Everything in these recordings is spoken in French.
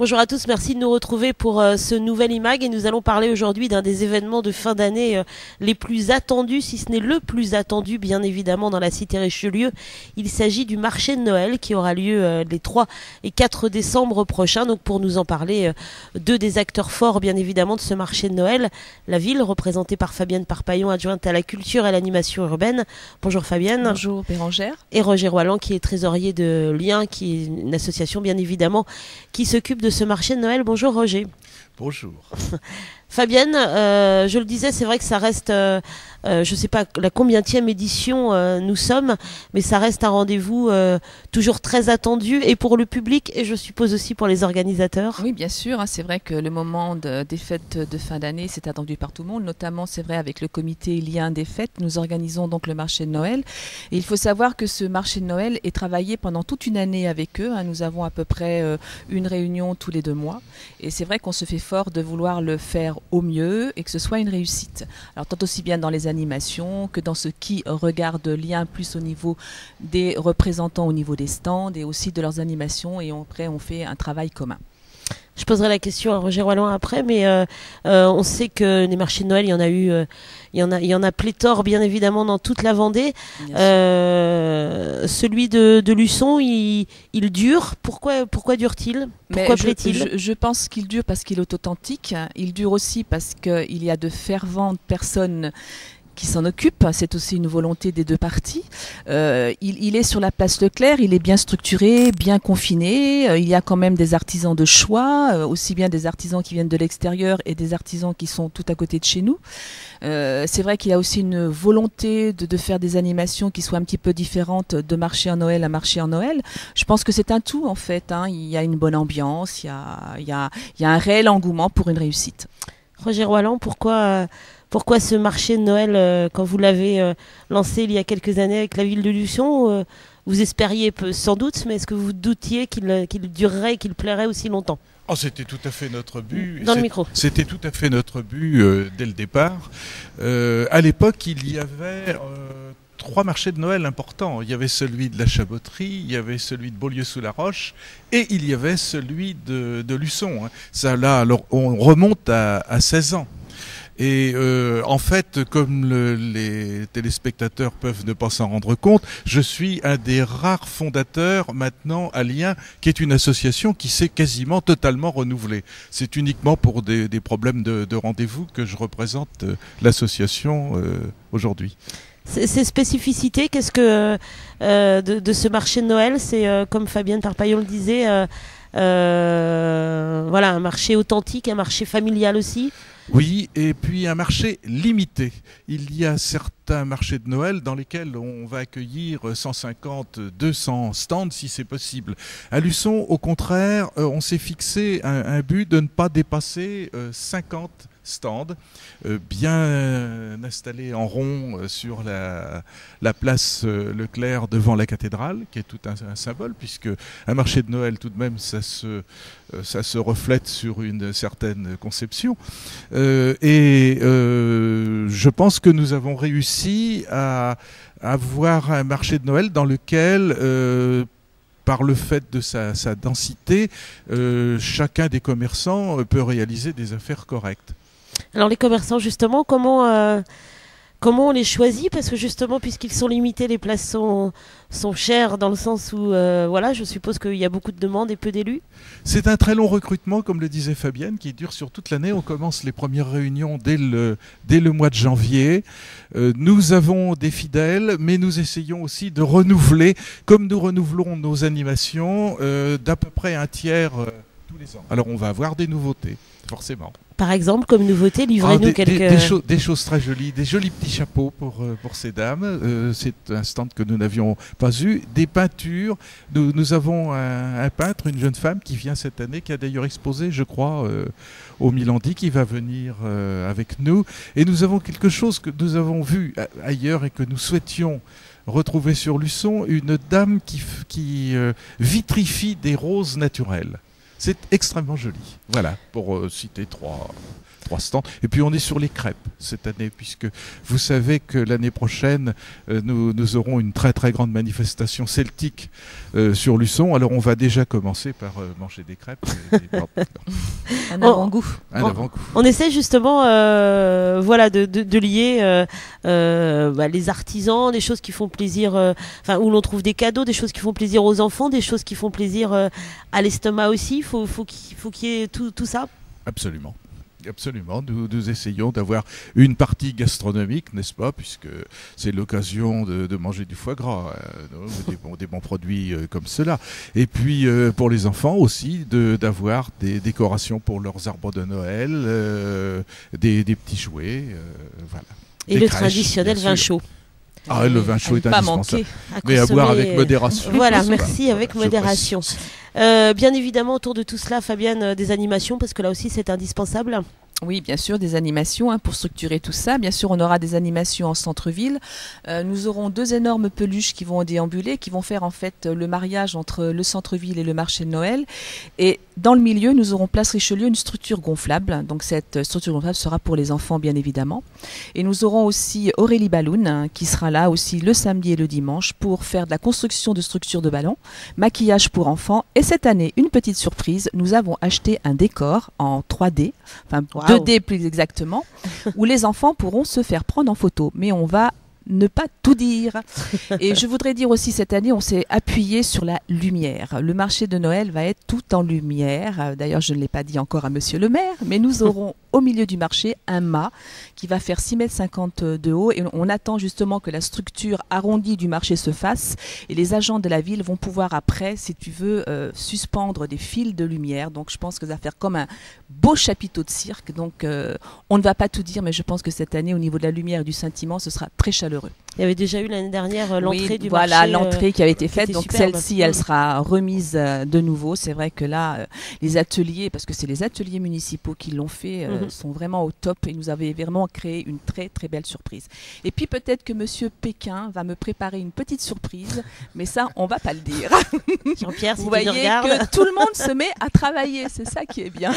Bonjour à tous, merci de nous retrouver pour ce nouvel IMAG et nous allons parler aujourd'hui d'un des événements de fin d'année les plus attendus, si ce n'est le plus attendu bien évidemment dans la cité Richelieu. Il s'agit du marché de Noël qui aura lieu les 3 et 4 décembre prochains. Donc pour nous en parler, deux des acteurs forts bien évidemment de ce marché de Noël, la ville représentée par Fabienne Parpaillon, adjointe à la culture et à l'animation urbaine. Bonjour Fabienne. Bonjour Bérangère. Et Roger Roiland qui est trésorier de Lien, qui est une association bien évidemment qui s'occupe de ce marché de Noël. Bonjour Roger. Bonjour. Fabienne, je le disais, c'est vrai que ça reste, je ne sais pas la combienième édition nous sommes, mais ça reste un rendez-vous toujours très attendu et pour le public et je suppose aussi pour les organisateurs. Oui, bien sûr, c'est vrai que le moment des fêtes de fin d'année, c'est attendu par tout le monde, notamment c'est vrai avec le comité Lien des fêtes, nous organisons donc le marché de Noël. Et il faut savoir que ce marché de Noël est travaillé pendant toute une année avec eux, nous avons à peu près une réunion tous les 2 mois et c'est vrai qu'on se fait fort de vouloir le faire au mieux et que ce soit une réussite. Alors tant aussi bien dans les animations que dans ce qui regarde Lien plus au niveau des représentants, au niveau des stands et aussi de leurs animations et après on fait un travail commun. Je poserai la question à Roger Roiland après, mais on sait que les marchés de Noël, il y en a eu, il y en a pléthore bien évidemment dans toute la Vendée. Celui de Luçon, il dure. Pourquoi dure-t-il? Pourquoi plaît-il? Je pense qu'il dure parce qu'il est authentique. Il dure aussi parce qu'il y a de ferventes personnes qui s'en occupe, c'est aussi une volonté des deux parties. Il est sur la place Leclerc, il est bien structuré, bien confiné, il y a quand même des artisans de choix, aussi bien des artisans qui viennent de l'extérieur et des artisans qui sont tout à côté de chez nous. C'est vrai qu'il y a aussi une volonté de faire des animations qui soient un petit peu différentes de marché en Noël à marché en Noël. Je pense que c'est un tout en fait, il y a une bonne ambiance, il y a un réel engouement pour une réussite. Roger Roiland, pourquoi ce marché de Noël, quand vous l'avez lancé il y a quelques années avec la ville de Luçon, vous espériez sans doute, mais est-ce que vous doutiez qu'il durerait et qu'il plairait aussi longtemps? Oh, c'était tout à fait notre but. Dans le micro. C'était tout à fait notre but dès le départ. À l'époque, il y avait 3 marchés de Noël importants. Il y avait celui de la Chaboterie, il y avait celui de Beaulieu-sous-la-Roche et il y avait celui de Luçon. Ça, là, alors, on remonte à 16 ans. Et en fait, comme les téléspectateurs peuvent ne pas s'en rendre compte, je suis un des rares fondateurs maintenant à Lien, qui est une association qui s'est quasiment totalement renouvelée. C'est uniquement pour des problèmes de rendez-vous que je représente l'association aujourd'hui. Ces spécificités, qu'est-ce que de ce marché de Noël, c'est comme Fabienne Parpaillon le disait, voilà, un marché authentique, un marché familial aussi. Oui, et puis un marché limité. Il y a certains marchés de Noël dans lesquels on va accueillir 150, 200 stands si c'est possible. À Luçon, au contraire, on s'est fixé un but de ne pas dépasser 50 stands bien installés en rond sur la place Leclerc devant la cathédrale, qui est tout un symbole, puisque un marché de Noël tout de même ça se reflète sur une certaine conception. Je pense que nous avons réussi à avoir un marché de Noël dans lequel par le fait de sa densité, chacun des commerçants peut réaliser des affaires correctes. Alors les commerçants justement, comment on les choisit? Parce que justement, puisqu'ils sont limités, les places sont chères dans le sens où, voilà, je suppose qu'il y a beaucoup de demandes et peu d'élus. C'est un très long recrutement, comme le disait Fabienne, qui dure sur toute l'année. On commence les premières réunions dès le mois de janvier. Nous avons des fidèles, mais nous essayons aussi de renouveler, comme nous renouvelons nos animations, d'à peu près un tiers tous les ans. Alors on va avoir des nouveautés, forcément. Par exemple, comme nouveauté, livrez-nous quelques... Des choses très jolies, des jolis petits chapeaux pour ces dames. C'est un stand que nous n'avions pas eu. Des peintures. Nous avons un peintre, une jeune femme qui vient cette année, qui a d'ailleurs exposé, je crois, au Milandi, qui va venir avec nous. Et nous avons quelque chose que nous avons vu ailleurs et que nous souhaitions retrouver sur Luçon, une dame qui vitrifie des roses naturelles. C'est extrêmement joli. Voilà, pour citer trois 3 stands. Et puis on est sur les crêpes cette année, puisque vous savez que l'année prochaine, nous aurons une très très grande manifestation celtique sur Luçon. Alors on va déjà commencer par manger des crêpes. Un avant-goût. On essaie justement de lier les artisans, des choses qui font plaisir, où l'on trouve des cadeaux, des choses qui font plaisir aux enfants, des choses qui font plaisir à l'estomac aussi. Il faut qu'il y ait tout ça. Absolument. Absolument, nous essayons d'avoir une partie gastronomique, n'est-ce pas, puisque c'est l'occasion de manger du foie gras, des bons produits comme cela. Et puis pour les enfants aussi, d'avoir des décorations pour leurs arbres de Noël, des petits jouets, voilà. Et le traditionnel vin chaud. Ah, le vin chaud est indispensable. Mais à boire avec modération. Voilà, merci, avec modération. Bien évidemment, autour de tout cela, Fabienne, des animations, parce que là aussi c'est indispensable. Oui, bien sûr, des animations pour structurer tout ça. Bien sûr, on aura des animations en centre-ville. Nous aurons 2 énormes peluches qui vont déambuler, qui vont faire en fait le mariage entre le centre-ville et le marché de Noël. Et dans le milieu, nous aurons Place Richelieu, une structure gonflable. Donc cette structure gonflable sera pour les enfants, bien évidemment. Et nous aurons aussi Aurélie Balloun, qui sera là aussi le samedi et le dimanche pour faire de la construction de structures de ballons, maquillage pour enfants. Et cette année, une petite surprise, nous avons acheté un décor en 3D, enfin 2D plus exactement, où les enfants pourront se faire prendre en photo. Mais on va ne pas tout dire. Et je voudrais dire aussi, cette année, on s'est appuyé sur la lumière. Le marché de Noël va être tout en lumière. D'ailleurs, je ne l'ai pas dit encore à monsieur le maire, mais nous aurons au milieu du marché un mât qui va faire 6,50 m de haut. Et on attend justement que la structure arrondie du marché se fasse. Et les agents de la ville vont pouvoir après, si tu veux, suspendre des fils de lumière. Donc je pense que ça va faire comme un beau chapiteau de cirque. Donc on ne va pas tout dire, mais je pense que cette année, au niveau de la lumière et du sentiment, ce sera très chaleureux. Il y avait déjà eu l'année dernière l'entrée du marché. Voilà, l'entrée qui avait été faite. Donc superbe. Celle-ci, elle sera remise de nouveau. C'est vrai que là, les ateliers, parce que c'est les ateliers municipaux qui l'ont fait, sont vraiment au top et nous avaient vraiment créé une très très belle surprise. Et puis peut-être que monsieur Pékin va me préparer une petite surprise, mais ça, on va pas le dire. Jean-Pierre, si vous tu voyez regardes. que tout le monde se met à travailler, c'est ça qui est bien.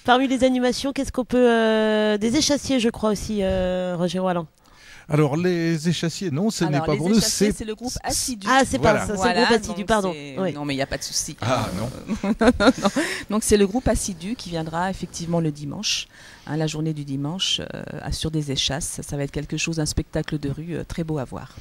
Parmi les animations, qu'est-ce qu'on peut... des échassiers, je crois aussi, Roger Roland. Alors les échassiers, non, ce n'est pas pour nous. C'est le groupe Assidu. Ah, c'est pas ça, c'est Voilà, le groupe Assidu, pardon. Oui. Non, mais il n'y a pas de souci. Ah non. Non. Donc c'est le groupe Assidu qui viendra effectivement le dimanche, la journée du dimanche, sur des échasses. Ça va être quelque chose, un spectacle de rue très beau à voir.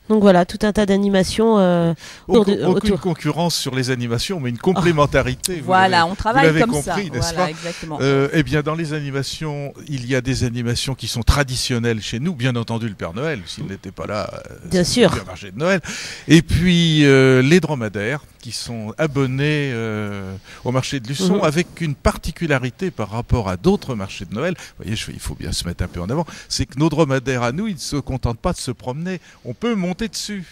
Donc voilà, tout un tas d'animations. Aucune concurrence sur les animations, mais une complémentarité. Voilà, on travaille comme compris, ça. N'est-ce Voilà, pas exactement. Eh bien, dans les animations, il y a des animations qui sont traditionnelles chez nous. Bien entendu, le Père Noël, s'il n'était pas là, bien sûr, le marché de Noël. Et puis les dromadaires qui sont abonnés au marché de Luçon, avec une particularité par rapport à d'autres marchés de Noël. Vous voyez, il faut bien se mettre un peu en avant. C'est que nos dromadaires à nous, ils ne se contentent pas de se promener. On peut monter dessus.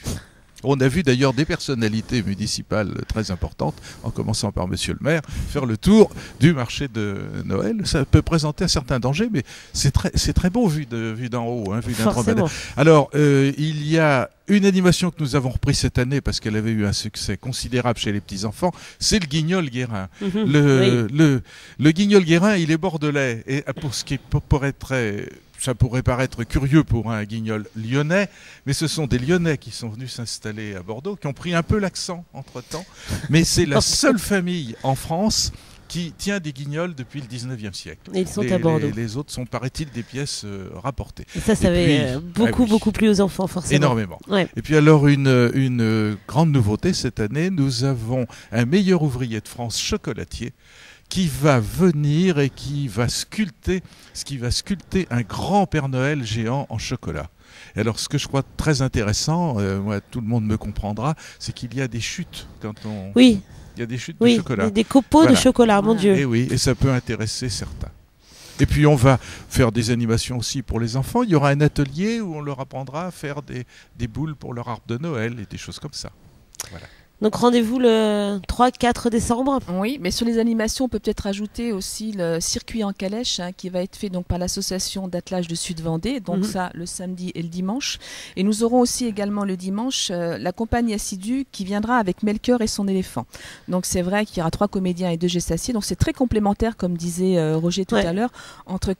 On a vu d'ailleurs des personnalités municipales très importantes, en commençant par monsieur le maire, faire le tour du marché de Noël. Ça peut présenter un certain danger, mais c'est très beau vu d'en haut, vu d'un dromadaire. Alors, il y a une animation que nous avons reprise cette année parce qu'elle avait eu un succès considérable chez les petits-enfants, c'est le Guignol Guérin. Le Guignol Guérin, il est bordelais. Et pour ce qui ça pourrait paraître curieux pour un guignol lyonnais, mais ce sont des Lyonnais qui sont venus s'installer à Bordeaux, qui ont pris un peu l'accent entre-temps. Mais c'est la seule famille en France qui tient des guignols depuis le 19e siècle. Et ils sont à Bordeaux. Les autres sont, paraît-il, des pièces rapportées. Et ça avait beaucoup plu aux enfants, forcément. Énormément. Ouais. Et puis alors, une grande nouveauté cette année, nous avons un meilleur ouvrier de France chocolatier qui va venir et qui va sculpter un grand Père Noël géant en chocolat. Et alors, ce que je crois très intéressant, moi, tout le monde me comprendra, c'est qu'il y a des chutes quand on... Oui. Il y a des chutes de chocolat. Des copeaux de chocolat, mon Dieu. Et oui, et ça peut intéresser certains. Et puis on va faire des animations aussi pour les enfants. Il y aura un atelier où on leur apprendra à faire des boules pour leur arbre de Noël et des choses comme ça. Voilà. Donc rendez-vous le 3-4 décembre. Oui, mais sur les animations, on peut peut-être ajouter aussi le circuit en calèche qui va être fait donc par l'association d'attelage de Sud-Vendée, donc ça le samedi et le dimanche. Et nous aurons aussi également le dimanche la compagnie Assidue qui viendra avec Melchior et son éléphant. Donc c'est vrai qu'il y aura 3 comédiens et 2 gestaciers, donc c'est très complémentaire comme disait Roger tout à l'heure, entre le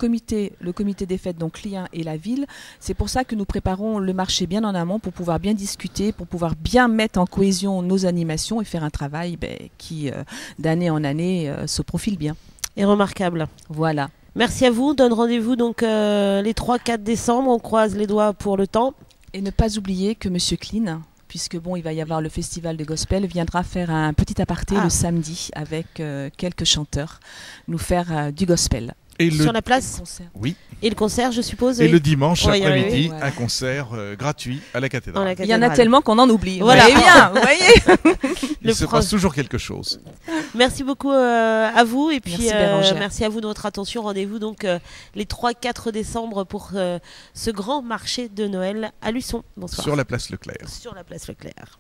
comité des fêtes, donc Client et la ville. C'est pour ça que nous préparons le marché bien en amont pour pouvoir bien discuter, pour pouvoir bien mettre en cohésion nos animations et faire un travail qui, d'année en année, se profile bien. Et remarquable. Voilà. Merci à vous. On donne rendez-vous donc les 3-4 décembre. On croise les doigts pour le temps. Et ne pas oublier que Monsieur Clean, puisque bon, il va y avoir le festival de gospel, viendra faire un petit aparté le samedi avec quelques chanteurs, nous faire du gospel. Et sur la place. Oui. Et le concert, je suppose. Et le dimanche après-midi, voilà. un concert gratuit à la cathédrale. Il y en a tellement qu'on en oublie. Voilà. Vous voyez bien, vous voyez. Il se passe toujours quelque chose. Merci beaucoup à vous. Et puis merci à vous de votre attention. Rendez-vous donc les 3-4 décembre pour ce grand marché de Noël à Luçon. Bonsoir. Sur la place Leclerc. Sur la place Leclerc.